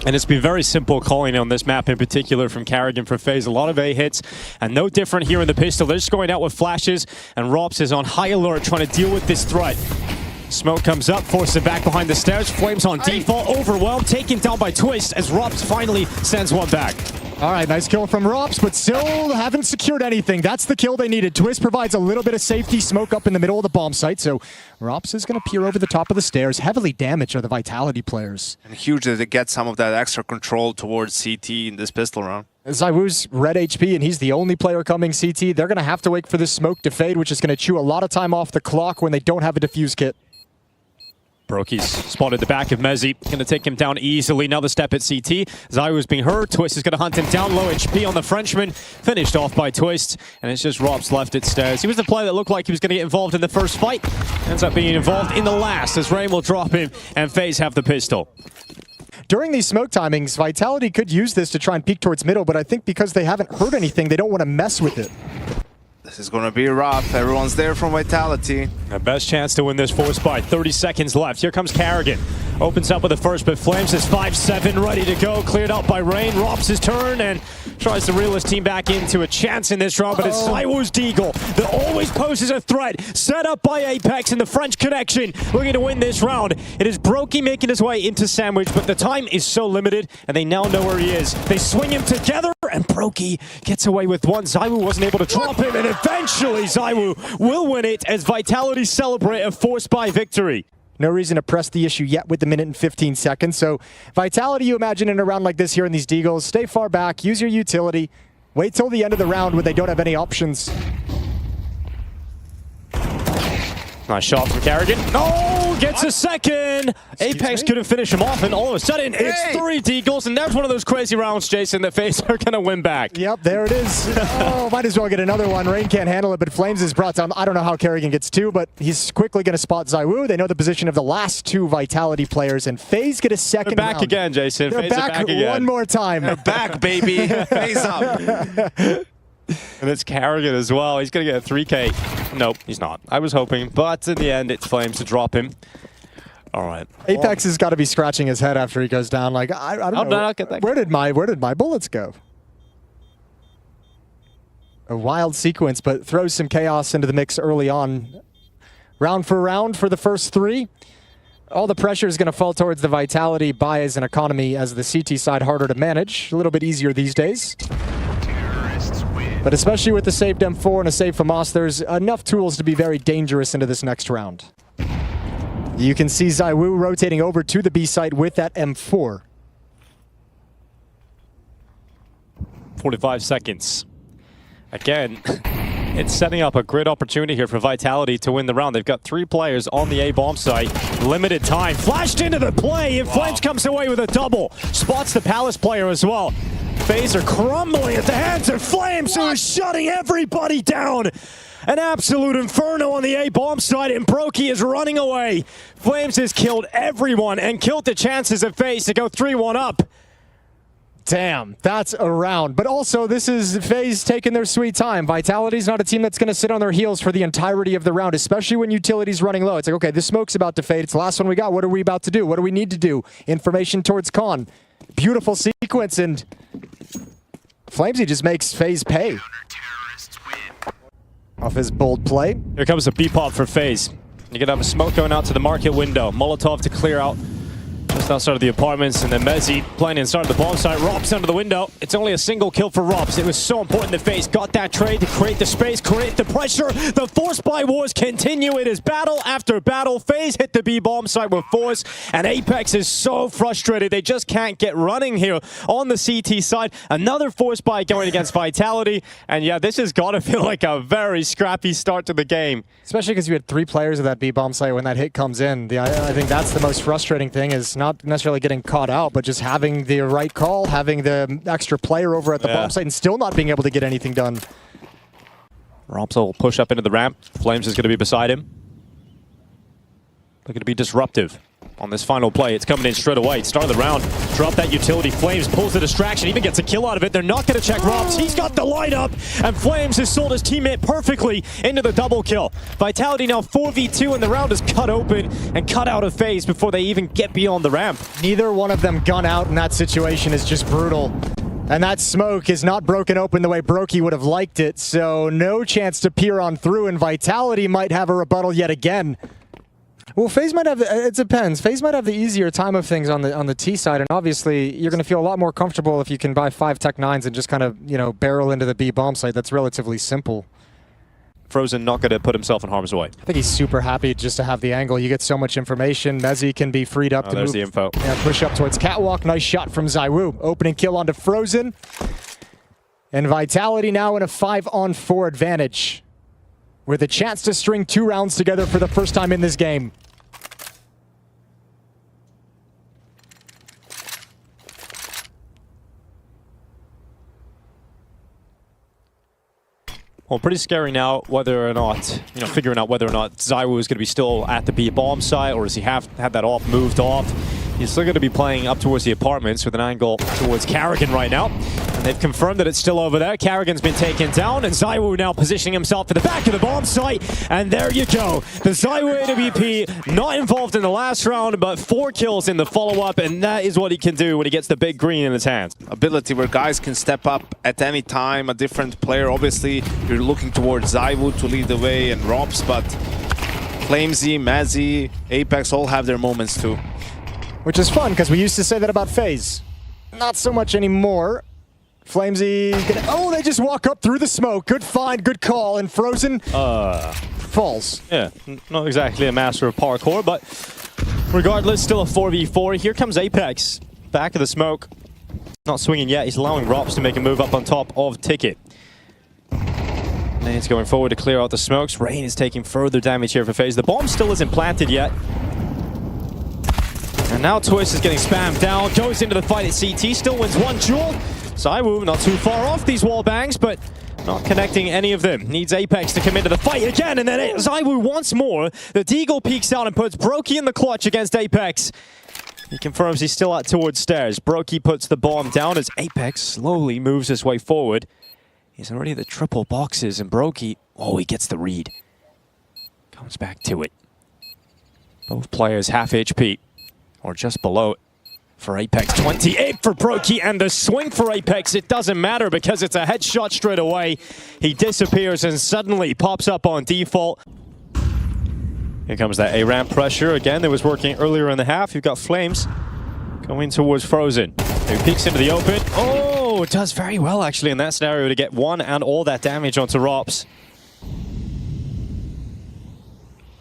And it's been very simple calling on this map in particular from Carrigan for FaZe. A lot of A hits, and no different here in the pistol. They're just going out with flashes, and Rops is on high alert trying to deal with this threat. Smoke comes up, forces it back behind the stairs. Flames on default, overwhelmed, taken down by Twist as Rops finally sends one back. All right, nice kill from Rops, but still haven't secured anything. That's the kill they needed. Twist provides a little bit of safety. Smoke up in the middle of the bomb site, so Rops is going to peer over the top of the stairs. Heavily damaged are the Vitality players. And huge that they get some of that extra control towards CT in this pistol round. ZywOo's red HP, and he's the only player coming CT. They're going to have to wait for this smoke to fade, which is going to chew a lot of time off the clock when they don't have a defuse kit. Broky's spotted the back of Mezzi. Going to take him down easily. Another step at CT. ZywOo's being hurt. Twist is going to hunt him down. Low HP on the Frenchman. Finished off by Twist. And it's just Rops left at stairs. He was the player that looked like he was going to get involved in the first fight. Ends up being involved in the last as Rain will drop him and FaZe have the pistol. During these smoke timings, Vitality could use this to try and peek towards middle, but I think because they haven't heard anything, they don't want to mess with it. This is going to be rough. Everyone's there from Vitality. The best chance to win this force by 30 seconds left. Here comes Carrigan. Opens up with the first, but Flames is 5-7, ready to go. Cleared out by Rain. Rops his turn and tries to reel his team back into a chance in this round, but it's ZywOo's Deagle that always poses a threat. Set up by Apex and the French connection. Looking to win this round. It is Brokey making his way into Sandwich, but the time is so limited, and they now know where he is. They swing him together, and Brokey gets away with one. ZywOo wasn't able to drop him, and eventually ZywOo will win it as Vitality celebrate a force by victory. No reason to press the issue yet with the minute and 15 seconds. So Vitality, you imagine in a round like this here in these Deagles, stay far back, use your utility, wait till the end of the round when they don't have any options. Nice shot from Carrigan. Oh, gets a second. Apex couldn't finish him off, and all of a sudden, it's 3 Deagles, and that's one of those crazy rounds, Jason, that FaZe are going to win back. Yep, there it is. Oh, might as well get another one. Rain can't handle it, but Flames is brought down. I don't know how Carrigan gets 2, but he's quickly going to spot ZywOo. They know the position of the last 2 Vitality players, and FaZe get a second They're back round. again, Jason. They're FaZe back, are back again. one more time. They're back, baby. FaZe up. And it's Carrigan as well. He's going to get a 3K. Nope, he's not. I was hoping, but in the end, it's Flames to drop him. All right. Apex has got to be scratching his head after he goes down. Like, I don't know. Where did my bullets go? A wild sequence, but throws some chaos into the mix early on. Round for round for the first 3. All the pressure is going to fall towards the Vitality buys and economy as the CT side harder to manage. A little bit easier these days. But especially with the saved M4 and a save FAMAS, there's enough tools to be very dangerous into this next round. You can see ZywOo rotating over to the B site with that M4. 45 seconds. Again, it's setting up a great opportunity here for Vitality to win the round. They've got 3 players on the A bomb site. Limited time. Flashed into the play, and Flames comes away with a double. Spots the Palace player as well. FaZe are crumbling at the hands of Flames, who is shutting everybody down. An absolute inferno on the A bomb side, and Brokey is running away. Flames has killed everyone and killed the chances of FaZe to go 3-1 up. Damn, that's a round. But also, this is FaZe taking their sweet time. Vitality's not a team that's going to sit on their heels for the entirety of the round, especially when utility's running low. It's like, okay, this smoke's about to fade. It's the last one we got. What are we about to do? What do we need to do? Information towards Con. Beautiful sequence, and Flamesy just makes FaZe pay. Off his bold play. Here comes a B-pop for FaZe. You're going to have a smoke going out to the market window. Molotov to clear out just outside of the apartments, and then Mezzi playing inside of the bomb site. Rops under the window. It's only a single kill for Rops. It was so important that FaZe got that trade to create the space, create the pressure. The force by wars continue. It is battle after battle. FaZe hit the B bomb site with force, and Apex is so frustrated. They just can't get running here on the CT side. Another force buy going against Vitality, and yeah, this has got to feel like a very scrappy start to the game. Especially because you had 3 players of that B bomb site when that hit comes in. I think that's the most frustrating thing, is not necessarily getting caught out, but just having the right call, having the extra player over at the bomb site and still not being able to get anything done. Rops will push up into the ramp. Flames is going to be beside him. Looking to be disruptive on this final play. It's coming in straight away. Start of the round. Drop that utility. Flames pulls the distraction. Even gets a kill out of it. They're not going to check Robs. He's got the lineup. And Flames has sold his teammate perfectly into the double kill. Vitality now 4v2 and the round is cut open and cut out of FaZe before they even get beyond the ramp. Neither one of them gun out in that situation is just brutal. And that smoke is not broken open the way Brokey would have liked it. So no chance to peer on through, and Vitality might have a rebuttal yet again. Well, FaZe might have, it depends. FaZe might have the easier time of things on the T side, and obviously you're going to feel a lot more comfortable if you can buy 5 Tech 9s and just kind of, you know, barrel into the B bomb site. That's relatively simple. Frozen not going to put himself in harm's way. I think he's super happy just to have the angle. You get so much information. Mezzi can be freed up to there's move. the info. Yeah, push up towards Catwalk. Nice shot from ZywOo. Opening kill onto Frozen. And Vitality now in a 5-on-4 advantage, with a chance to string 2 rounds together for the first time in this game. Well, pretty scary now whether or not, you know, figuring out whether or not ZywOo is going to be still at the B bomb site, or does he have had that off, moved off. He's still going to be playing up towards the apartments with an angle towards Carrigan right now. And they've confirmed that it's still over there. Carrigan's been taken down, and ZywOo now positioning himself at the back of the bomb site. And there you go. The ZywOo AWP not involved in the last round, but 4 kills in the follow-up, and that is what he can do when he gets the big green in his hands. Ability where guys can step up at any time, a different player. Obviously, you're looking towards ZywOo to lead the way and Robs, but Flamesy, Mazzy, Apex all have their moments too. Which is fun, because we used to say that about FaZe. Not so much anymore. Flamesy, oh, they just walk up through the smoke. Good find, good call, and Frozen falls. Yeah, not exactly a master of parkour, but regardless, still a 4v4. Here comes Apex, back of the smoke. Not swinging yet. He's allowing Robs to make a move up on top of Ticket. And he's going forward to clear out the smokes. Rain is taking further damage here for FaZe. The bomb still isn't planted yet. And now Twist is getting spammed down, goes into the fight at CT, still wins 1 duel. ZywOo not too far off these wall bangs, but not connecting any of them. Needs Apex to come into the fight again, and then ZywOo once more. The Deagle peeks out and puts Brokey in the clutch against Apex. He confirms he's still out towards stairs. Brokey puts the bomb down as Apex slowly moves his way forward. He's already at the triple boxes, and Brokey, oh, he gets the read. Comes back to it. Both players half HP. Or just below it for Apex. 28 for Brokey, and the swing for Apex, it doesn't matter because it's a headshot straight away. He disappears and suddenly pops up on default. Here comes that A-ramp pressure again that was working earlier in the half. You've got Flames going towards Frozen. He peeks into the open. Oh, does very well actually in that scenario to get 1 and all that damage onto Robs.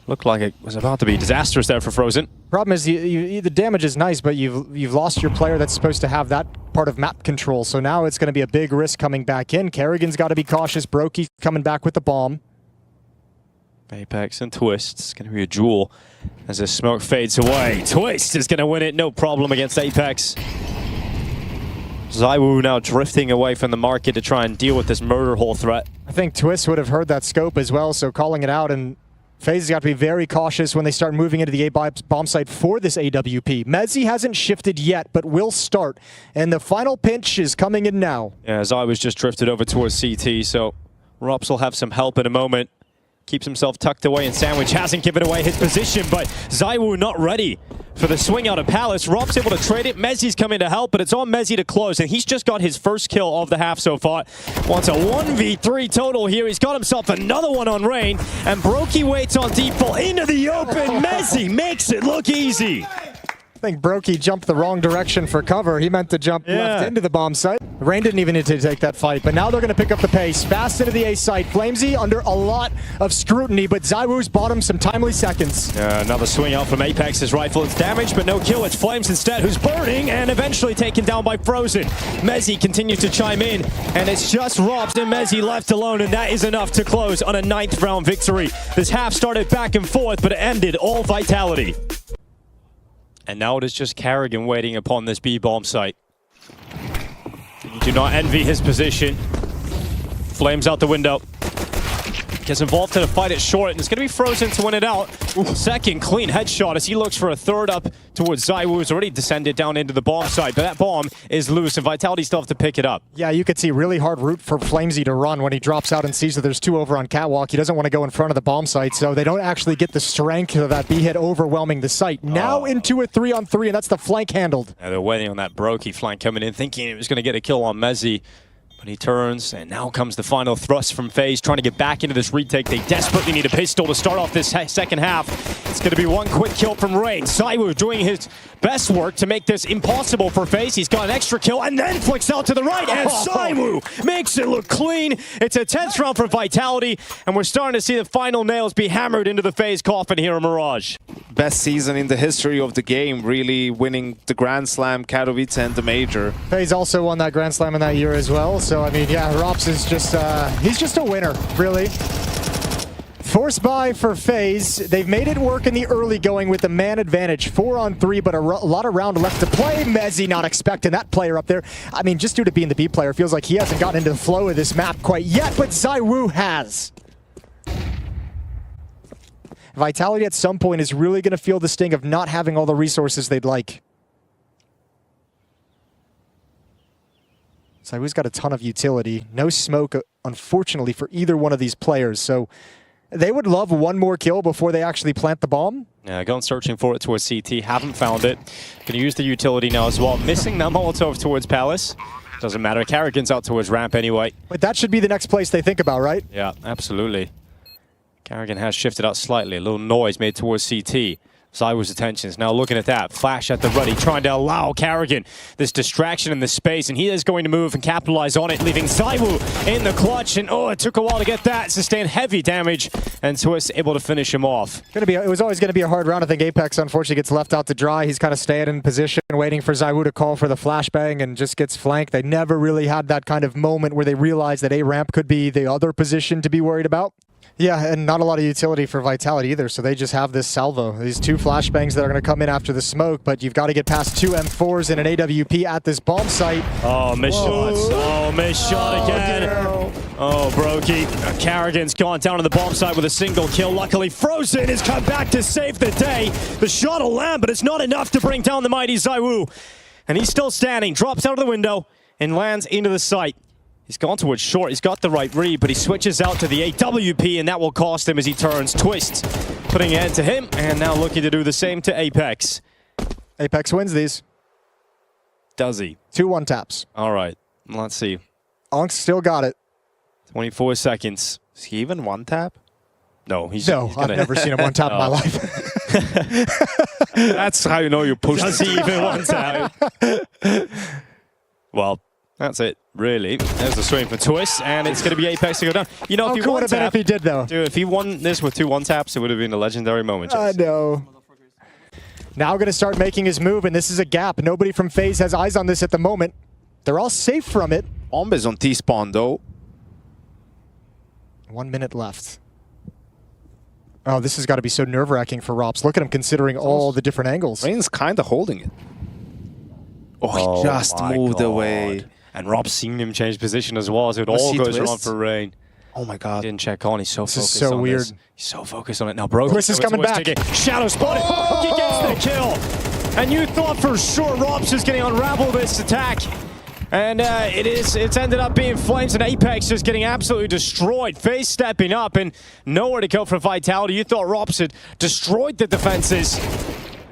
Looked like it was about to be disastrous there for Frozen. Problem is, the damage is nice, but you've lost your player that's supposed to have that part of map control. So now it's going to be a big risk coming back in. Carrigan's got to be cautious. Brokey coming back with the bomb. Apex and Twist. It's going to be a duel as the smoke fades away. Twist is going to win it, no problem against Apex. ZywOo now drifting away from the market to try and deal with this murder hole threat. I think Twist would have heard that scope as well, so calling it out, and FaZe has got to be very cautious when they start moving into the A-bomb site for this AWP. Mezzi hasn't shifted yet, but will start. And the final pinch is coming in now. Yeah, ZywOo's just drifted over towards CT, so Rops will have some help in a moment. Keeps himself tucked away, and Sandwich hasn't given away his position, but ZywOo not ready for the swing out of Palace. Rob's able to trade it. Mezzi's coming to help, but it's on Mezzi to close, and he's just got his first kill of the half so far. Wants a 1v3 total here. He's got himself another one on Rain, and Brokey waits on default into the open. Mezzi makes it look easy. I think Brokey jumped the wrong direction for cover. He meant to jump left into the bomb site. Rain didn't even need to take that fight, but now they're going to pick up the pace. Fast into the A site. Flamesy under a lot of scrutiny, but ZywOo's bought him some timely seconds. Another swing out from Apex. His rifle is damaged, but no kill. It's Flames instead, who's burning and eventually taken down by Frozen. Mezzi continues to chime in, and it's just Robs and Mezzi left alone, and that is enough to close on a 9th round victory. This half started back and forth, but it ended all Vitality. And now it is just Carrigan waiting upon this B-bomb site. You do not envy his position. Flames out the window. gets involved in a fight at short, and it's going to be Frozen to win it out. Second clean headshot as he looks for a third up towards ZywOo, who's already descended down into the bomb site, but that bomb is loose, and Vitality still have to pick it up. Yeah, you could see really hard route for Flamesy to run when he drops out and sees that there's 2 over on Catwalk. He doesn't want to go in front of the bomb site, so they don't actually get the strength of that B hit overwhelming the site. Now into a 3-on-3, and that's the flank handled. Yeah, they're waiting on that Brokey flank coming in, thinking it was going to get a kill on Mezzi. But he turns, and now comes the final thrust from FaZe, trying to get back into this retake. They desperately need a pistol to start off this second half. It's going to be one quick kill from Rain. ZywOo doing his best work to make this impossible for FaZe. He's got an extra kill, and then flicks out to the right, and ZywOo makes it look clean. It's a 10th round for Vitality, and we're starting to see the final nails be hammered into the FaZe coffin here in Mirage. Best season in the history of the game, really winning the Grand Slam, Katowice, and the Major. FaZe also won that Grand Slam in that year as well. So, I mean, yeah, Rops is just, he's just a winner, really. Force buy for FaZe. They've made it work in the early going with the man advantage. 4-on-3, but a lot of round left to play. Mezzi not expecting that player up there. I mean, just due to being the B player, feels like he hasn't gotten into the flow of this map quite yet, but ZywOo has. Vitality at some point is really going to feel the sting of not having all the resources they'd like. ZywOo's got a ton of utility. No smoke, unfortunately, for either one of these players. So they would love one more kill before they actually plant the bomb. Yeah, going searching for it towards CT. Haven't found it. Going to use the utility now as well. Missing that Molotov towards Palace. Doesn't matter. Carrigan's out towards ramp anyway. But that should be the next place they think about, right? Yeah, absolutely. Carrigan has shifted out slightly. A little noise made towards CT. ZywOo's attention is now looking at that. Flash at the ready, trying to allow Carrigan this distraction in the space, and he is going to move and capitalize on it, leaving ZywOo in the clutch. And oh, it took a while to get that. Sustained heavy damage, and Twist able to finish him off. It was always going to be a hard round. I think Apex unfortunately gets left out to dry. He's kind of staying in position, waiting for ZywOo to call for the flashbang, and just gets flanked. They never really had that kind of moment where they realized that A-ramp could be the other position to be worried about. Yeah, and not a lot of utility for Vitality either, so they just have this salvo. These 2 flashbangs that are going to come in after the smoke, but you've got to get past 2 M4s and an AWP at this bomb site. Oh, missed shots. Oh, missed shot again. Dear. Oh, Brokey. Carrigan's gone down to the bomb site with a single kill. Luckily, Frozen has come back to save the day. The shot will land, but it's not enough to bring down the mighty ZywOo. And he's still standing, drops out of the window, and lands into the site. He's gone towards short. He's got the right read, but he switches out to the AWP, and that will cost him as he turns. Twist putting it to him, and now looking to do the same to Apex. Apex wins these. Does he? 2 1-taps. All right. Let's see. Onks still got it. 24 seconds. Is he even one tap? No, he's I've never seen him one tap in my life. That's how you know you pushed. Does he even one tap? Well, that's it, really. There's the swing for Twist, and it's going to be Apex to go down. You know, if he would have been if he did, though. Dude, if he won this with 2 1-taps, it would have been a legendary moment. I know. Now going to start making his move, and this is a gap. Nobody from FaZe has eyes on this at the moment. They're all safe from it. Bomb is on T-spawn, though. 1 minute left. Oh, this has got to be so nerve-wracking for Rops. Look at him considering all the different angles. Rain's kind of holding it. Oh, he just moved away. And Rob's seen him change position as well, so it all goes wrong for Rain. Oh my god. Didn't check on. He's so focused This is so on weird. this. He's so focused on it. Now, bro. Twist is coming back. Shadow spotted. Oh! He gets the kill. And you thought for sure Rob's just getting unraveled this attack. And it's ended up being Flames and Apex just getting absolutely destroyed. FaZe stepping up and nowhere to go for Vitality. You thought Robs had destroyed the defenses.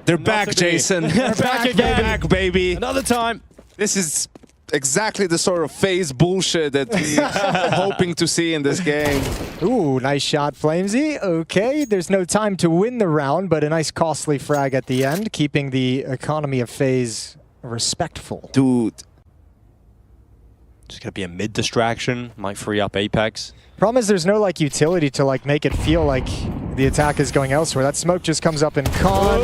They're back, Jason. They're back again. Back, baby. Another time. This is exactly the sort of FaZe bullshit that we're hoping to see in this game. Ooh, nice shot, Flamesy. Okay, there's no time to win the round, but a nice costly frag at the end, keeping the economy of FaZe respectful. Dude. Just gonna be a mid distraction. Might free up Apex. Problem is there's no like utility to like make it feel like the attack is going elsewhere. That smoke just comes up in con.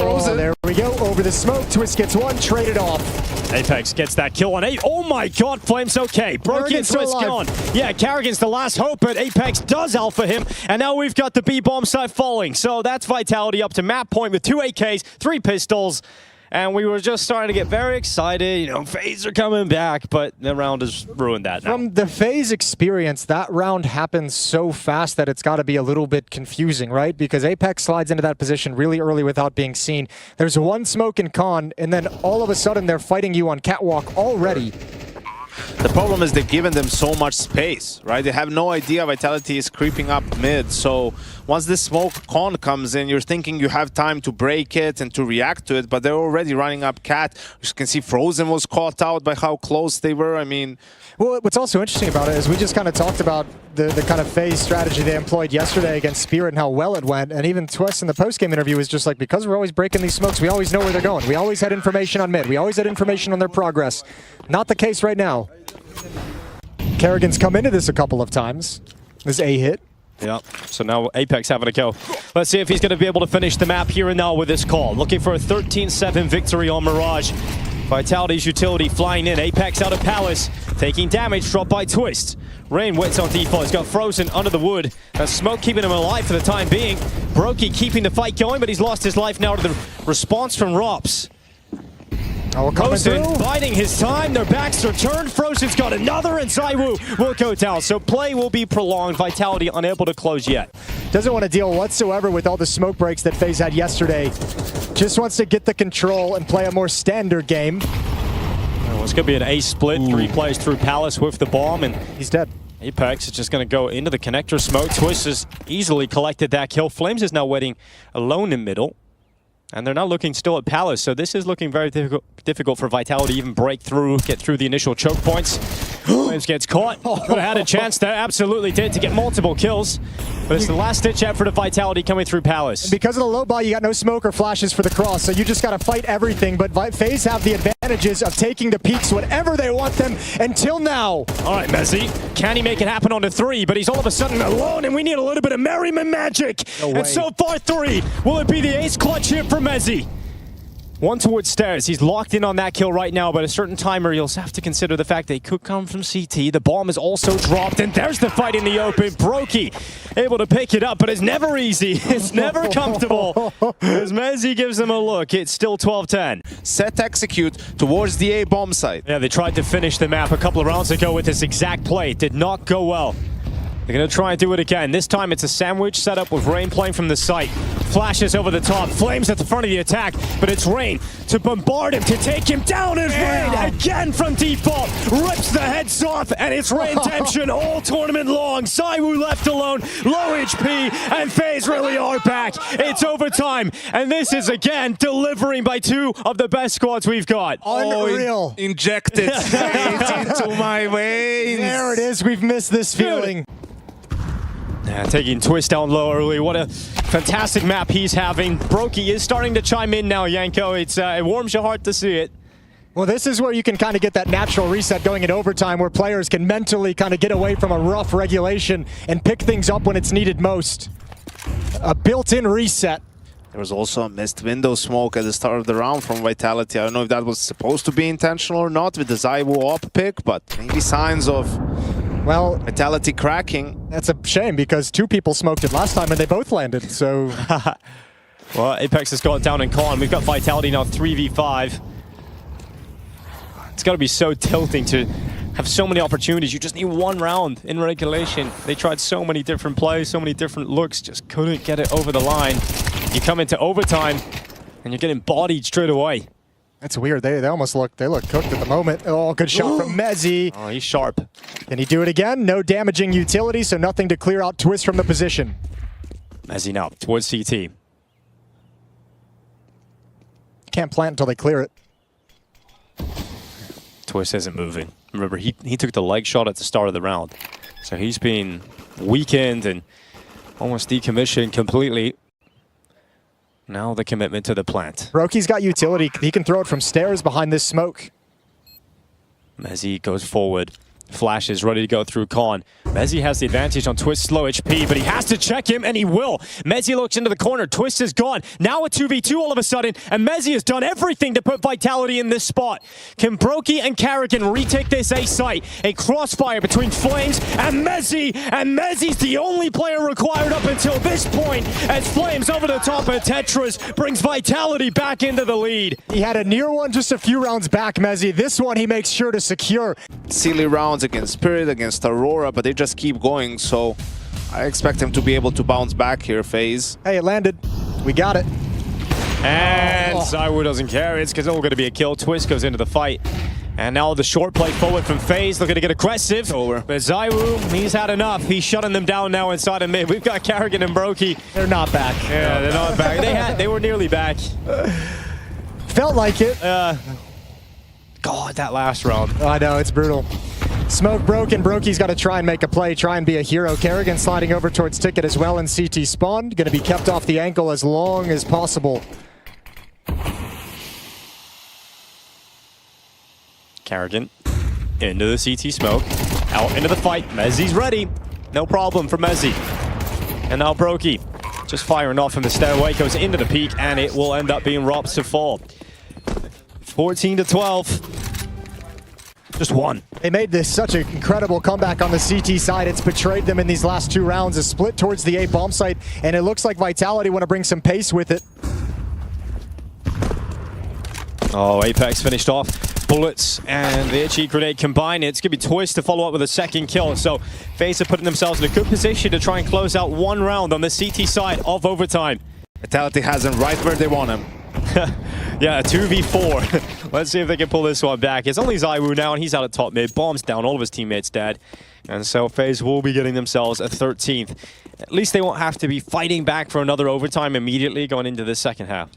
Frozen. There we go. Over the smoke. Twist gets one. Traded off. Apex gets that kill on 8. Oh my god, Flames okay. Brokey and Twist gone. Yeah, Carrigan's the last hope, but Apex does alpha him. And now we've got the B bomb site falling. So that's Vitality up to map point with 2 AKs, 3 pistols. And we were just starting to get very excited. You know, FaZe are coming back, but the round has ruined that now. From the FaZe experience, that round happens so fast that it's got to be a little bit confusing, right? Because Apex slides into that position really early without being seen. There's one smoke in con, and then all of a sudden they're fighting you on catwalk already. The problem is they've given them so much space, right? They have no idea Vitality is creeping up mid. So once this smoke con comes in, you're thinking you have time to break it and to react to it, but they're already running up cat. You can see Frozen was caught out by how close they were. I mean... Well, what's also interesting about it is we just kind of talked about the kind of FaZe strategy they employed yesterday against Spirit and how well it went. And even Twist in the post-game interview was just like, because we're always breaking these smokes, we always know where they're going. We always had information on mid. We always had information on their progress. Not the case right now. Kerrigan's come into this a couple of times. This A hit. Yeah, so now Apex having a go. Let's see if he's going to be able to finish the map here and now with this call. Looking for a 13-7 victory on Mirage. Vitality's utility flying in. Apex out of Palace, taking damage, dropped by Twist. Rain waits on default. He's got Frozen under the wood. And Smoke keeping him alive for the time being. Brokey keeping the fight going, but he's lost his life now to the response from Rops. Oh, Frozen biding his time. Their backs are turned. Frozen's got another, and ZywOo will go down. So play will be prolonged. Vitality unable to close yet. Doesn't want to deal whatsoever with all the smoke breaks that FaZe had yesterday. Just wants to get the control and play a more standard game. Well, it's going to be an ace split. Ooh. 3 plays through Palace with the bomb, and he's dead. Apex is just going to go into the connector smoke. Twist has easily collected that kill. Flames is now waiting alone in middle. And they're not looking still at Palace, so this is looking very difficult for Vitality to even break through, get through the initial choke points. Flames gets caught. Could have had a chance there, absolutely did, to get multiple kills. But it's the last-ditch effort of Vitality coming through Palace. And because of the low ball, you got no smoke or flashes for the cross, so you just got to fight everything. But FaZe have the advantages of taking the peaks whenever they want them until now. All right, Mezzi. Can he make it happen on the 3? But he's all of a sudden alone, and we need a little bit of merriment magic. No way. And so far, 3. Will it be the ace clutch here for Mezzi? One towards stairs. He's locked in on that kill right now, but a certain timer, you'll have to consider the fact they could come from CT. The bomb is also dropped, and there's the fight in the open. Brokey able to pick it up, but it's never easy. It's never comfortable. As Mezzi gives them a look, it's still 12-10. Set execute towards the A bomb site. Yeah, they tried to finish the map a couple of rounds ago with this exact play. It did not go well. They're going to try and do it again. This time it's a sandwich setup with Rain playing from the site. Flashes over the top. Flames at the front of the attack, but it's Rain to bombard him, to take him down. Is Rain again from default. Rips the heads off, and it's Rain Redemption all tournament long. ZywOo left alone, low HP, and FaZe really are back. It's overtime, and this is again delivering by 2 of the best squads we've got. Unreal. Injected straight into my veins. There it is. We've missed this feeling. Yeah, taking Twist down low early. What a fantastic map he's having. Brokey is starting to chime in now, Yanko. It warms your heart to see it. Well, this is where you can kind of get that natural reset going in overtime, where players can mentally kind of get away from a rough regulation and pick things up when it's needed most. A built-in reset. There was also a missed window smoke at the start of the round from Vitality. I don't know if that was supposed to be intentional or not with the ZywOo op pick, but maybe signs of... Well, Vitality cracking. That's a shame because 2 people smoked it last time and they both landed, so... Well, Apex has got down in con. We've got Vitality now 3v5. It's got to be so tilting to have so many opportunities. You just need 1 round in regulation. They tried so many different plays, so many different looks, just couldn't get it over the line. You come into overtime and you're getting bodied straight away. That's weird. They almost look cooked at the moment. Oh, good shot from Mezzi. Oh, he's sharp. Can he do it again? No damaging utility, so nothing to clear out Twist from the position. Mezzi now towards CT. Can't plant until they clear it. Twist isn't moving. Remember, he took the leg shot at the start of the round. So he's been weakened and almost decommissioned completely. Now the commitment to the plant. Brokey's got utility. He can throw it from stairs behind this smoke. Mezzi goes forward. Flashes ready to go through con. Mezzi has the advantage on Twist, low HP, but he has to check him, and he will. Mezzi looks into the corner. Twist is gone. Now a 2v2 all of a sudden, and Mezzi has done everything to put Vitality in this spot. Can Brokey and Carrigan retake this A site? A crossfire between Flames and Mezzi's the only player required up until this point, as Flames over the top of Tetris brings Vitality back into the lead. He had a near one just a few rounds back, Mezzi. This one he makes sure to secure. Silly rounds against Spirit, against Aurora, but they just keep going, so I expect him to be able to bounce back here, FaZe. Hey, it landed. We got it. And ZywOo doesn't care. It's all going to be a kill. Twist goes into the fight. And now the short play forward from FaZe, looking to get aggressive. Over. But ZywOo, he's had enough. He's shutting them down now inside of mid. We've got Carrigan and Brokey. They're not back. Yeah, they're not back. They were nearly back. Felt like it. God, that last round. I know, it's brutal. Smoke broken. Brokey's got to try and make a play, try and be a hero. Carrigan sliding over towards Ticket as well in CT spawn. Going to be kept off the ankle as long as possible. Carrigan into the CT smoke. Out into the fight. Mezzi's ready. No problem for Mezzi. And now Brokey just firing off from the stairway. Goes into the peak, and it will end up being Robs to fall. 14-12. Just one. They made this such an incredible comeback on the CT side. It's betrayed them in these last two rounds. A split towards the A bomb site, and it looks like Vitality want to bring some pace with it. Oh, Apex finished off. Bullets and the HE grenade combined. It's going to be Twist to follow up with a second kill. So FaZe are putting themselves in a good position to try and close out one round on the CT side of overtime. Vitality has him right where they want him. Yeah, 2v4. Let's see if they can pull this one back. It's only ZywOo now, and he's out at top mid. Bombs down, all of his teammates dead. And so FaZe will be getting themselves a 13th. At least they won't have to be fighting back for another overtime immediately going into the second half.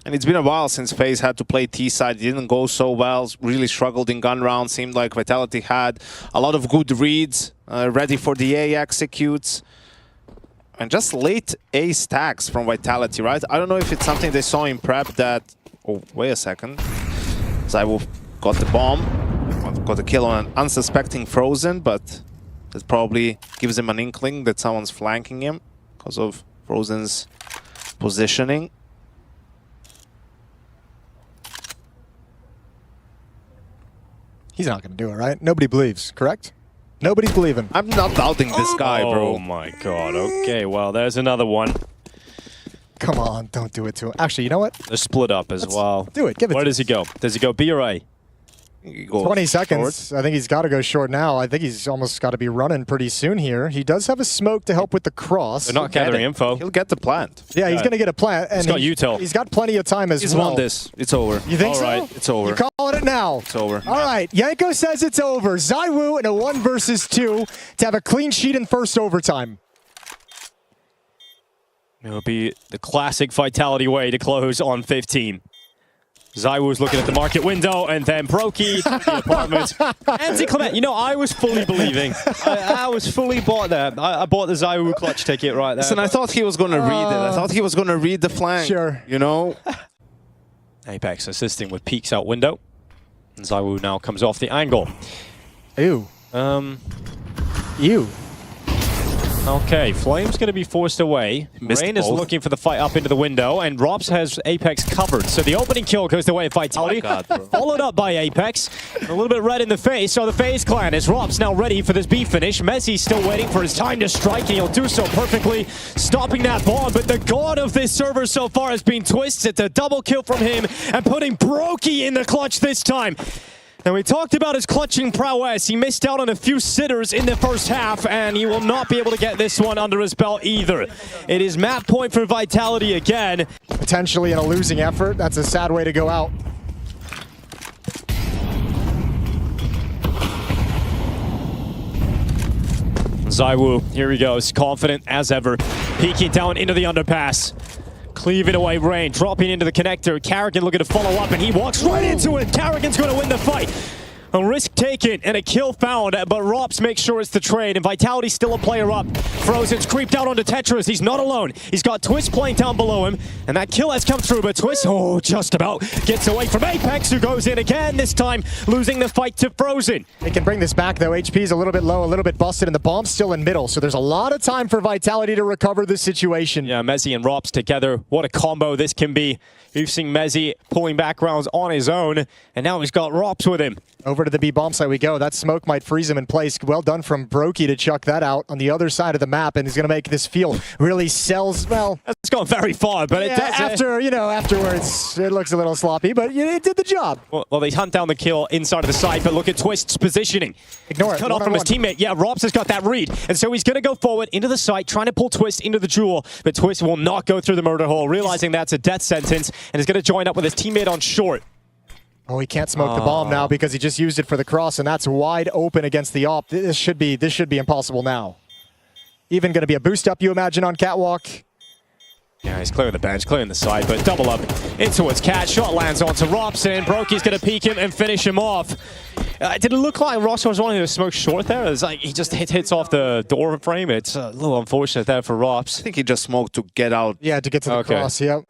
And it's been a while since FaZe had to play T-side. It didn't go so well, really struggled in gun rounds. Seemed like Vitality had a lot of good reads, ready for the A executes. And just late A stacks from Vitality, right? I don't know if it's something they saw in prep that... Oh, wait a second. ZywOo got the bomb, got a kill on an unsuspecting Frozen, but that probably gives him an inkling that someone's flanking him because of Frozen's positioning. He's not going to do it, right? Nobody believes, correct? Nobody's believing. I'm not doubting this guy, bro. Oh my god. Okay, well, there's another one. Come on, don't do it to him. Actually, you know what? They're split up as well. Do it. Give it Where to does he go? Does he go B or A? 20 seconds. Short. I think he's got to go short now. I think he's almost got to be running pretty soon here. He does have a smoke to help with the cross. They're not gathering info. He'll get the plant. Yeah, he's going to get a plant. And He's got util. He's got plenty of time as He's well. won this. It's over. You think so? All right, it's over. You're calling it now. It's over. All right, Yanko says it's over. ZywOo in a 1 versus 2 to have a clean sheet in first overtime. It would be the classic Vitality way to close on 15. ZywOo's looking at the market window, and then Brokey, the apartment. Anti Clement, you know, I was fully believing. I was fully bought there. I bought the ZywOo clutch ticket right there. Listen, I thought he was going to read it. I thought he was going to read the flank. Sure. You know? Apex assisting with peeks out window. And ZywOo now comes off the angle. Ew. Ew. Okay, Flame's going to be forced away. Missed Rain is both. looking for the fight up into the window, and Robs has Apex covered. So the opening kill goes the way of Vitality. Oh my God, bro. Followed up by Apex. A little bit red in the face. So the FaZe clan is Robs now ready for this B finish. Mezzi's still waiting for his time to strike, and he'll do so perfectly, stopping that bomb. But the god of this server so far has been Twist. It's a double kill from him, and putting Brokey in the clutch this time. Now, we talked about his clutching prowess. He missed out on a few sitters in the first half, and he will not be able to get this one under his belt either. It is map point for Vitality again. Potentially in a losing effort. That's a sad way to go out. ZywOo, here he goes, confident as ever. Peeking down into the underpass. Cleaving away Rain, dropping into the connector. Carrigan looking to follow up, and he walks right into it. Carrigan's going to win the fight. A risk taken and a kill found, but Rops makes sure it's the trade, and Vitality's still a player up. Frozen's creeped out onto Tetris. He's not alone. He's got Twist playing down below him, and that kill has come through, but Twist, just about gets away from Apex, who goes in again, this time losing the fight to Frozen. They can bring this back, though. HP's a little bit low, a little bit busted, and the bomb's still in middle, so there's a lot of time for Vitality to recover the situation. Yeah, Mezzi and Rops together. What a combo this can be. You've seen Mezzi pulling back rounds on his own, and now he's got Rops with him. Over to the B bomb site we go. That smoke might freeze him in place. Well done from Brokey to chuck that out on the other side of the map, and he's going to make this feel really sells well. It's gone very far, but yeah, it does. Afterwards, it looks a little sloppy, but it did the job. Well, they hunt down the kill inside of the site, but look at Twist's positioning. Ignore it. Cut off from his teammate. Yeah, Rops has got that read, and so he's going to go forward into the site, trying to pull Twist into the duel, but Twist will not go through the murder hole, realizing that's a death sentence, and is going to join up with his teammate on short. Oh, he can't smoke the bomb now because he just used it for the cross, and that's wide open against the op. This should be impossible now. Even going to be a boost up, you imagine, on Catwalk. Yeah, he's clearing the bench, clearing the side, but double up into his cat. Shot lands onto Robson. Brokey's going to peek him and finish him off. Did it look like Ross was wanting to smoke short there? It's like he just hits off the door frame. It's a little unfortunate there for Rops. I think he just smoked to get out. Yeah, to get to the cross, yep.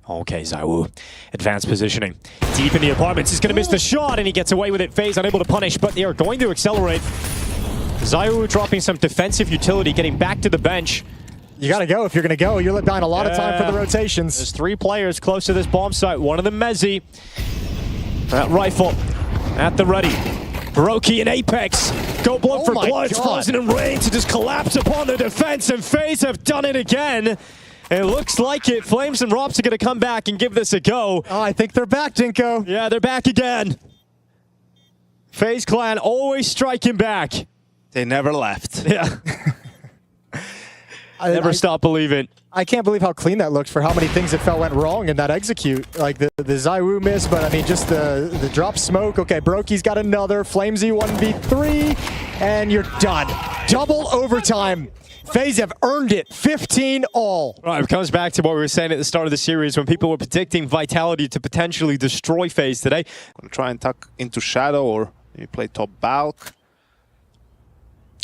Okay, ZywOo. Advanced positioning. Deep in the apartments. He's going to miss the shot, and he gets away with it. FaZe unable to punish, but they are going to accelerate. ZywOo dropping some defensive utility, getting back to the bench. You got to go if you're going to go. You're buying a lot of time for the rotations. There's 3 players close to this bomb site. One of them, Mezzi. That rifle at the ready. Brokey and Apex go blood for blood. Frozen and Rain to just collapse upon the defense, and FaZe have done it again. It looks like it. Flames and Rops are going to come back and give this a go. Oh, I think they're back, Dinko. Yeah, they're back again. FaZe Clan always striking back. They never left. Yeah. Never stop believing. I can't believe how clean that looked for how many things it felt went wrong in that execute. Like the ZywOo miss, but I mean, just the drop smoke. Okay, Brokey's got another. Flamesy 1v3, and you're done. Double overtime. FaZe have earned it. 15 all. Right, it comes back to what we were saying at the start of the series when people were predicting Vitality to potentially destroy FaZe today. I'm gonna try and tuck into Shadow or maybe play top Balk.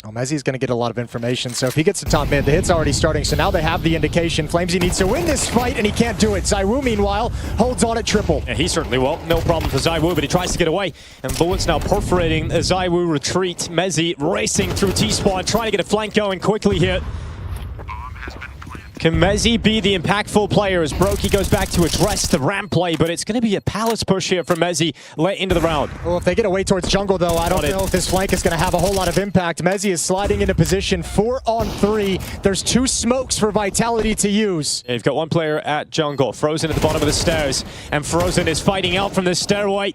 Oh, Mezzi's going to get a lot of information, so if he gets to top mid, the hit's already starting, so now they have the indication. Flamesy needs to win this fight, and he can't do it. ZywOo, meanwhile, holds on at triple. Yeah, he certainly will. No problem for ZywOo, but he tries to get away. And Fluent's now perforating a ZywOo retreat. Mezzi racing through T-spawn, trying to get a flank going quickly here. Can Mezzi be the impactful player as Brokey goes back to address the ramp play, but it's going to be a palace push here for Mezzi late into the round. Well, if they get away towards jungle, though, I don't know if this flank is going to have a whole lot of impact. Mezzi is sliding into position 4-on-3. There's 2 smokes for Vitality to use. Yeah, you've got 1 player at jungle, Frozen at the bottom of the stairs, and Frozen is fighting out from the stairway.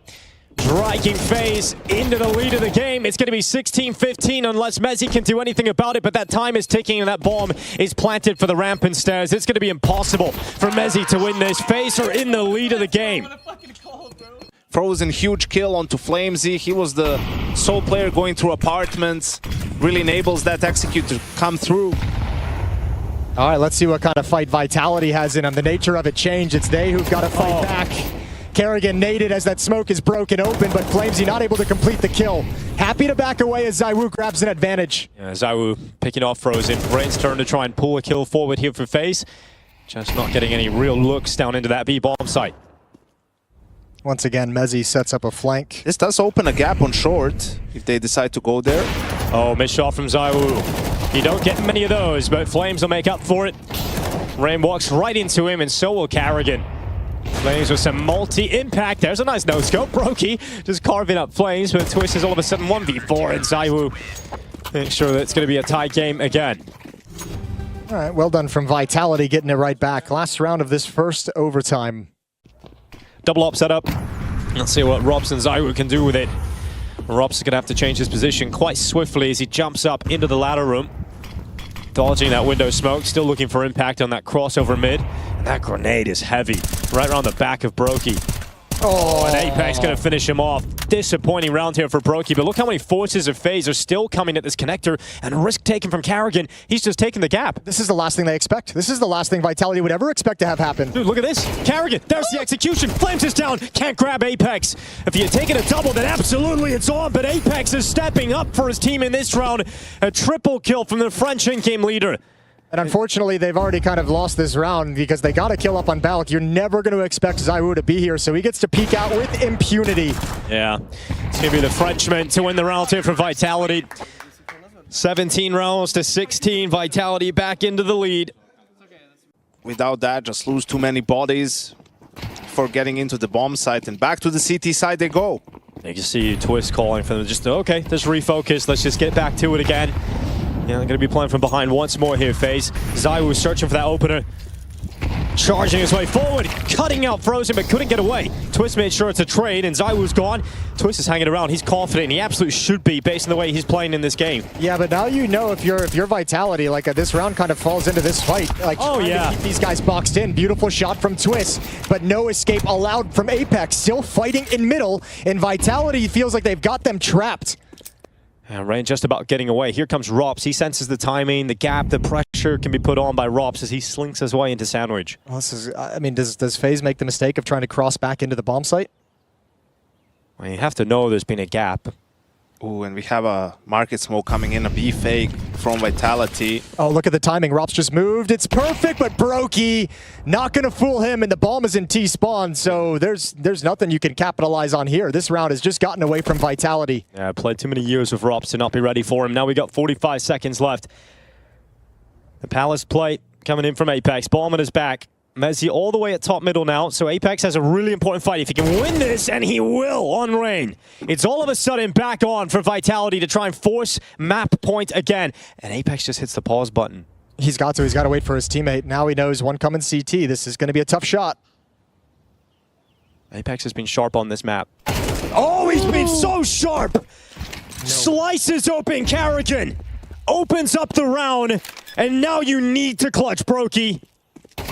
Dragging FaZe into the lead of the game. It's going to be 16-15 unless Mezzi can do anything about it, but that time is ticking and that bomb is planted for the ramp and stairs. It's going to be impossible for Mezzi to win this. FaZe are in the lead of the game. Frozen, huge kill onto Flamesy. He was the sole player going through apartments. Really enables that execute to come through. All right, let's see what kind of fight Vitality has in them. The nature of it changed. It's they who've got to fight back. Kerrigan naded as that smoke is broken open, but Flamesy not able to complete the kill. Happy to back away as ZywOo grabs an advantage. Yeah, ZywOo picking off Frozen. Rain's turn to try and pull a kill forward here for FaZe. Just not getting any real looks down into that B-bomb site. Once again, Mezzi sets up a flank. This does open a gap on short if they decide to go there. Oh, missed shot from ZywOo. You don't get many of those, but Flames will make up for it. Rain walks right into him, and so will Kerrigan. Flames with some multi-impact. There's a nice no-scope. Brokey just carving up Flames, but Twist is all of a sudden 1v4, and ZywOo makes sure that it's going to be a tie game again. All right, well done from Vitality, getting it right back. Last round of this first overtime. Double up setup. Let's see what Robs and ZywOo can do with it. Robs is going to have to change his position quite swiftly as he jumps up into the ladder room. Dodging that window smoke, still looking for impact on that crossover mid. And that grenade is heavy, right around the back of Brokey. Oh, and Apex going to finish him off. Disappointing round here for Brokey, but look how many forces of FaZe are still coming at this connector, and a risk taken from Karrigan. He's just taking the gap. This is the last thing they expect. This is the last thing Vitality would ever expect to have happen. Dude, look at this. Karrigan, there's the execution. Flames is down. Can't grab Apex. If he had taken a double, then absolutely it's on, but Apex is stepping up for his team in this round. A triple kill from the French in-game leader. And unfortunately, they've already kind of lost this round because they got to kill up on Balak. You're never going to expect ZywOo to be here, so he gets to peek out with impunity. Yeah, it's going to be the Frenchman to win the round here for Vitality. 17 rounds to 16, Vitality back into the lead. Without that, just lose too many bodies for getting into the bomb site, and back to the CT side they go. You can see Twist calling for them, just, okay, just refocus, let's just get back to it again. Yeah, they're going to be playing from behind once more here, FaZe. ZywOo searching for that opener. Charging his way forward, cutting out Frozen, but couldn't get away. Twist made sure it's a trade, and ZywOo's gone. Twist is hanging around. He's confident, and he absolutely should be based on the way he's playing in this game. Yeah, but now you know if you're Vitality, like this round kind of falls into this fight. Like, oh yeah, to keep these guys boxed in. Beautiful shot from Twist, but no escape allowed from Apex. Still fighting in middle, and Vitality feels like they've got them trapped. Rain just about getting away. Here comes Rops. He senses the timing, the gap, the pressure can be put on by Rops as he slinks his way into Sandwich. Well, this is, I mean, does FaZe make the mistake of trying to cross back into the bomb site? Well, you have to know there's been a gap. Ooh, and we have a market smoke coming in, a B fake from Vitality. Oh, look at the timing. Rops just moved. It's perfect, but Brokey not going to fool him, and the bomb is in T-spawn, so there's nothing you can capitalize on here. This round has just gotten away from Vitality. Yeah, played too many years with Rops to not be ready for him. Now we got 45 seconds left. The Palace plate coming in from Apex. Bomb on his back. Messi all the way at top middle now, so Apex has a really important fight. If he can win this, and he will on Rain, it's all of a sudden back on for Vitality to try and force map point again. And Apex just hits the pause button. He's got to wait for his teammate. Now he knows one coming CT. This is going to be a tough shot. Apex has been sharp on this map. Oh, he's been so sharp! No. Slices open Karrigan, opens up the round, and now you need to clutch, Brokey.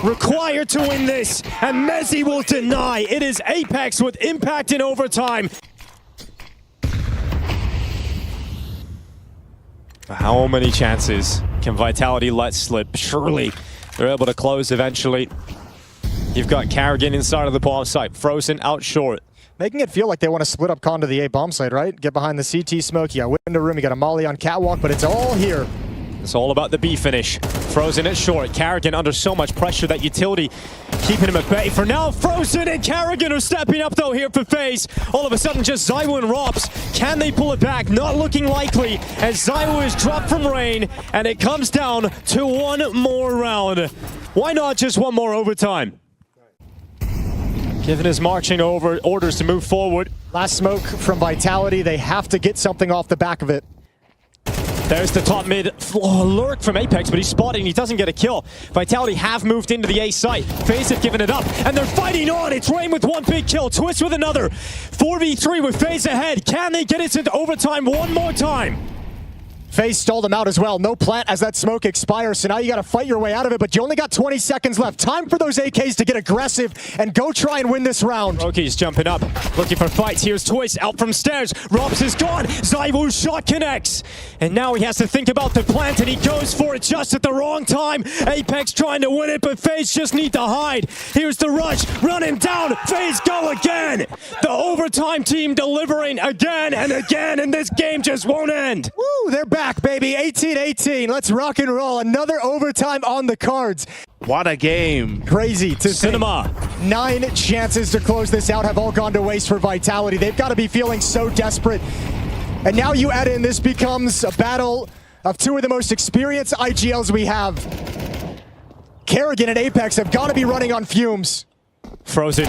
Required to win this, and Messi will deny. It is Apex with impact in overtime. How many chances can Vitality let slip? Surely they're able to close eventually. You've got Karrigan inside of the bomb site, Frozen out short. Making it feel like they want to split up con to the A bomb site, right? Get behind the CT smoke. You got window room, you got a molly on catwalk, but it's all here. It's all about the B finish. Frozen at short. Karrigan under so much pressure that utility keeping him at bay. For now, Frozen and Karrigan are stepping up though here for FaZe. All of a sudden, just ZywOo and Rops. Can they pull it back? Not looking likely as ZywOo is dropped from Rain, and it comes down to one more round. Why not just one more overtime? Given his marching orders to move forward. Last smoke from Vitality. They have to get something off the back of it. There's the top mid lurk from Apex, but he's spotted and he doesn't get a kill. Vitality have moved into the A site. FaZe have given it up, and they're fighting on. It's Rain with one big kill, Twist with another. 4v3 with FaZe ahead. Can they get it into overtime one more time? FaZe stalled him out as well. No plant as that smoke expires, so now you got to fight your way out of it, but you only got 20 seconds left. Time for those AKs to get aggressive and go try and win this round. Brokey's jumping up, looking for fights. Here's Twist out from stairs. Rops is gone. ZywOo's shot connects. And now he has to think about the plant, and he goes for it just at the wrong time. Apex trying to win it, but FaZe just need to hide. Here's the rush. Running down. FaZe go again. The overtime team delivering again and again, and this game just won't end. Woo, they're back. Baby, 18-18. Let's rock and roll. Another overtime on the cards. What a game. Crazy to Cinema. Think. 9 chances to close this out have all gone to waste for Vitality. They've got to be feeling so desperate. And now you add in, this becomes a battle of two of the most experienced IGLs we have. Karrigan and Apex have got to be running on fumes. Frozen.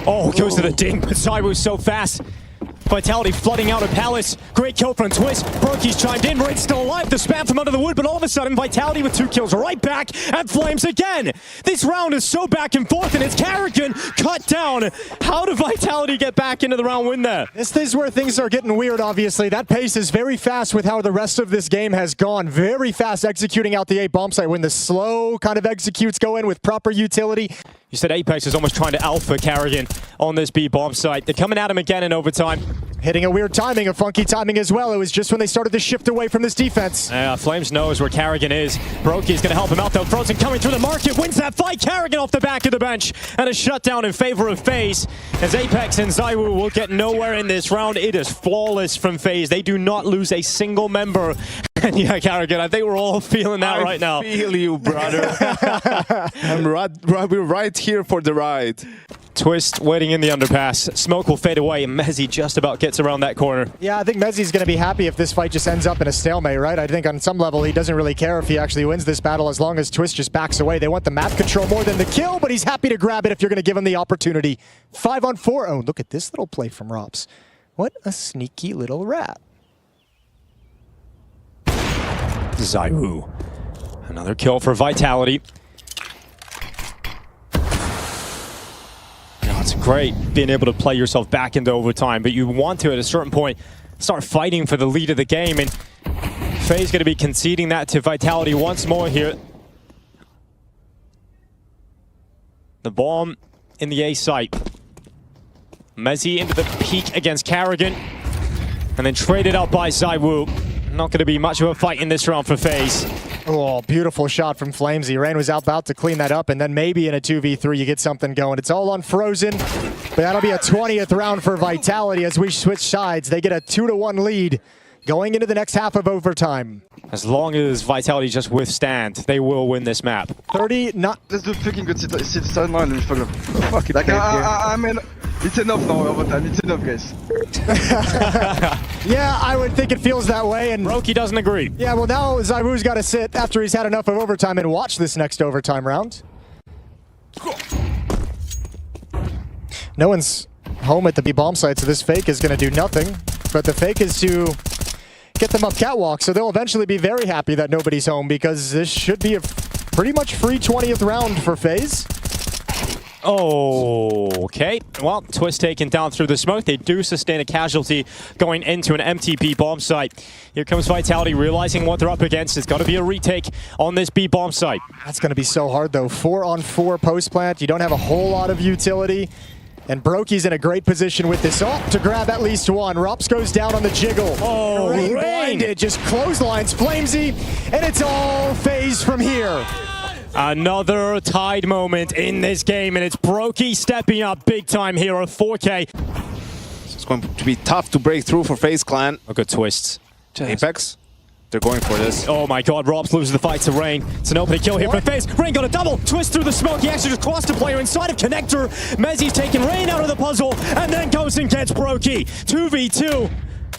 Oh, goes to the ding, but ZywOo's so fast. Vitality flooding out of Palace. Great kill from Twist. Brokey's chimed in. Raid's still alive. The spam from under the wood, but all of a sudden, Vitality with 2 kills right back at Flames again. This round is so back and forth, and it's Karrigan cut down. How did Vitality get back into the round win there? This is where things are getting weird, obviously. That pace is very fast with how the rest of this game has gone. Very fast executing out the A bomb site when the slow kind of executes go in with proper utility. You said Apex is almost trying to alpha Carrigan on this B bomb site. They're coming at him again in overtime. Hitting a weird timing, a funky timing as well. It was just when they started to shift away from this defense. Flames knows where Carrigan is. Brokey's going to help him out though. Frozen coming through the market, wins that fight. Carrigan off the back of the bench. And a shutdown in favor of FaZe. As Apex and ZywOo will get nowhere in this round. It is flawless from FaZe. They do not lose a single member. And yeah, Carrigan, I think we're all feeling that right now. I feel you, brother. We're right here for the ride. Twist waiting in the underpass. Smoke will fade away, and Mezzi just about gets around that corner. Yeah, I think Mezzi's going to be happy if this fight just ends up in a stalemate, right? I think on some level he doesn't really care if he actually wins this battle as long as Twist just backs away. They want the map control more than the kill, but he's happy to grab it if you're going to give him the opportunity. 5-on-4. Oh, look at this little play from Rops. What a sneaky little rat. ZywOo. Another kill for Vitality. It's great being able to play yourself back into overtime, but you want to, at a certain point, start fighting for the lead of the game, and FaZe going to be conceding that to Vitality once more here. The bomb in the A site. Mezzi into the peak against Carrigan, and then traded out by ZywOo. Not going to be much of a fight in this round for FaZe. Oh, beautiful shot from Flamesy. Rain was about to clean that up, and then maybe in a 2v3 you get something going. It's all on Frozen, but that'll be a 20th round for Vitality as we switch sides. They get a 2-1 lead going into the next half of overtime. As long as Vitality just withstand, they will win this map. 30, not... Let's do fucking good sit line and fuck it. Like, I mean, it's enough now, overtime. It's enough, guys. Yeah, I would think it feels that way. And Brokey doesn't agree. yeah, well now ZywOo's got to sit after he's had enough of overtime and watch this next overtime round. No one's home at the B bomb site, so this fake is going to do nothing. But the fake is to get them up catwalk, so they'll eventually be very happy that nobody's home because this should be a pretty much free 20th round for FaZe. Oh, okay. Well, Twist taken down through the smoke. They do sustain a casualty going into an MTP bomb site. Here comes Vitality realizing what they're up against. It's got to be a retake on this B bomb site. That's going to be so hard though. 4-on-4 post plant. You don't have a whole lot of utility. And Brokey's in a great position with this ult to grab at least one. Rops goes down on the jiggle. Oh, Rain blinded, just clotheslines Flamesy, and it's all FaZe from here. Another tied moment in this game, and it's Brokey stepping up big time here at 4K. It's going to be tough to break through for FaZe Clan. Look at Twists. Apex, they're going for this. Oh my god, Rops loses the fight to Rain. It's an opening kill here for FaZe. Rain got a double. Twist through the smoke. He actually just crossed a player inside of Connector. Mezzi's taking Rain out of the puzzle, and then goes and gets Brokey. 2v2.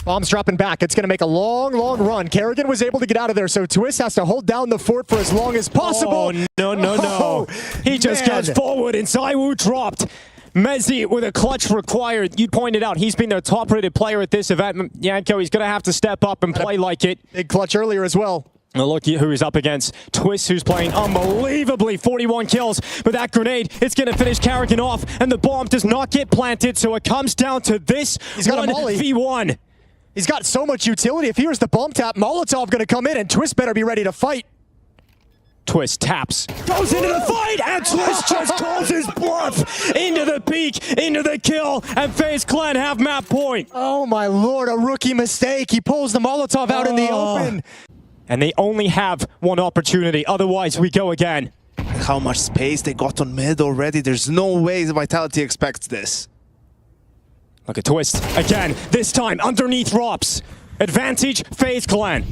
Bomb's dropping back. It's going to make a long, long run. Carrigan was able to get out of there, so Twist has to hold down the fort for as long as possible. Oh, no. He just gets forward, and ZywOo dropped. Mezzi with a clutch required. You pointed out he's been their top-rated player at this event. Yanko, he's going to have to step up and play like it. Big clutch earlier as well. Now look who he's up against. Twist, who's playing unbelievably. 41 kills. But that grenade, it's going to finish Carrigan off, and the bomb does not get planted, so it comes down to this. He's got a molly. 1v1. He's got so much utility. If here's the bomb tap, Molotov going to come in, and Twist better be ready to fight. Twist taps, goes into the fight, and Twist just calls his bluff into the peak, into the kill, and FaZe Clan have map point. Oh my lord, a rookie mistake. He pulls the Molotov out in the open. And they only have one opportunity, otherwise we go again. How much space they got on mid already. There's no way the Vitality expects this. Look at Twist again, this time underneath Rops. Advantage, FaZe Clan.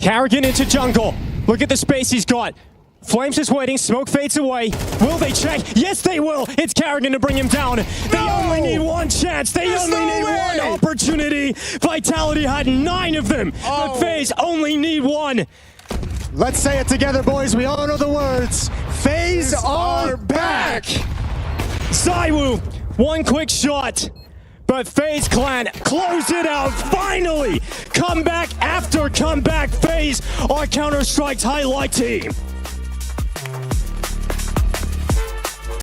Carrigan into jungle. Look at the space he's got. Flames is waiting, smoke fades away. Will they check? Yes, they will. It's Carrigan to bring him down. They only need one chance. They only need one opportunity. Vitality had 9 of them. But FaZe only need one. Let's say it together, boys. We all know the words. FaZe are back. ZywOo, one quick shot. But FaZe Clan close it out, finally! Comeback after comeback, FaZe, our Counter-Strike's highlight team.